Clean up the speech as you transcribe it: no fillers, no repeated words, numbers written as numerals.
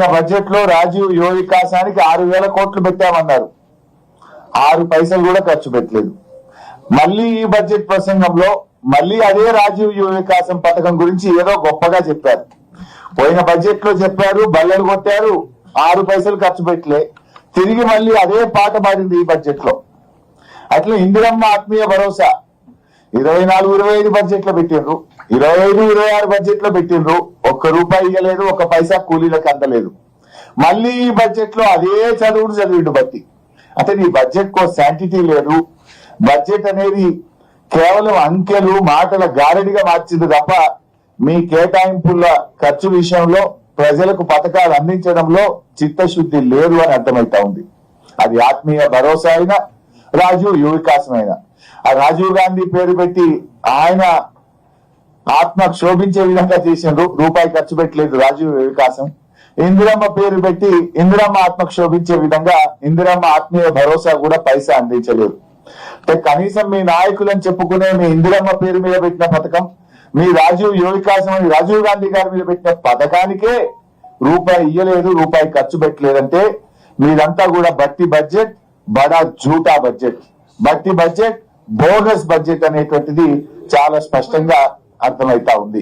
పోయిన బడ్జెట్ లో రాజీవ్ యువ వికాసానికి 6,000 కోట్లు పెట్టామన్నారు. 6 పైసలు కూడా ఖర్చు పెట్టలేదు. మళ్ళీ ఈ బడ్జెట్ ప్రసంగంలో మళ్ళీ అదే రాజీవ్ యువ వికాసం పథకం గురించి ఏదో గొప్పగా చెప్పారు. పోయిన బడ్జెట్ లో చెప్పారు, బల్లలు కొట్టారు, 6 పైసలు ఖర్చు పెట్టలే. తిరిగి మళ్ళీ అదే పాట పాడింది ఈ బడ్జెట్ లో. అట్లా ఇందిరమ్మ ఆత్మీయ భరోసా 24-25 బడ్జెట్ లో పెట్టిండ్రు, 25-26 బడ్జెట్ లో పెట్టిండ్రు. ₹1 ఇవ్వలేదు, 1 పైసా కూలీలకు అందలేదు. మళ్ళీ ఈ బడ్జెట్ లో అదే చదివిండు బట్టి. అంటే నీ బడ్జెట్ కో శాంటిటీ లేదు. బడ్జెట్ అనేది కేవలం అంకెలు మాటల గారడిగా మార్చింది తప్ప మీ కేటాయింపుల ఖర్చు విషయంలో ప్రజలకు పథకాలు అందించడంలో చిత్తశుద్ధి లేదు అని అర్థమైతా ఉంది. అది ఆత్మీయ భరోసా అయినా రాజీవ్ యువ వికాసం అయినా. ఆ రాజీవ్ గాంధీ పేరు పెట్టి ఆయన ఆత్మ క్షోభించే విధంగా చేసిండ్రు, ₹1 ఖర్చు పెట్టలేదు రాజీవ్ యువ వికాసం. ఇందిరమ్మ పేరు పెట్టి ఇందిరమ్మ ఆత్మ క్షోభించే విధంగా ఇందిరమ్మ ఆత్మీయ భరోసా కూడా పైసా అందించలేదు. అంటే కనీసం మీ నాయకులని చెప్పుకునే మీ ఇందిరమ్మ పేరు మీద పెట్టిన పథకం, మీ రాజీవ్ యువ వికాసం అని రాజీవ్ గాంధీ గారి మీద పెట్టిన పథకానికే ₹1 ఇయ్యలేదు, ₹1 ఖర్చు పెట్టలేదంటే మీదంతా కూడా బట్టి బడ్జెట్, బడా జూటా బడ్జెట్, బట్టి బడ్జెట్, బోగస్ బడ్జెట్ అనేటువంటిది చాలా స్పష్టంగా అర్థమైతా ఉంది.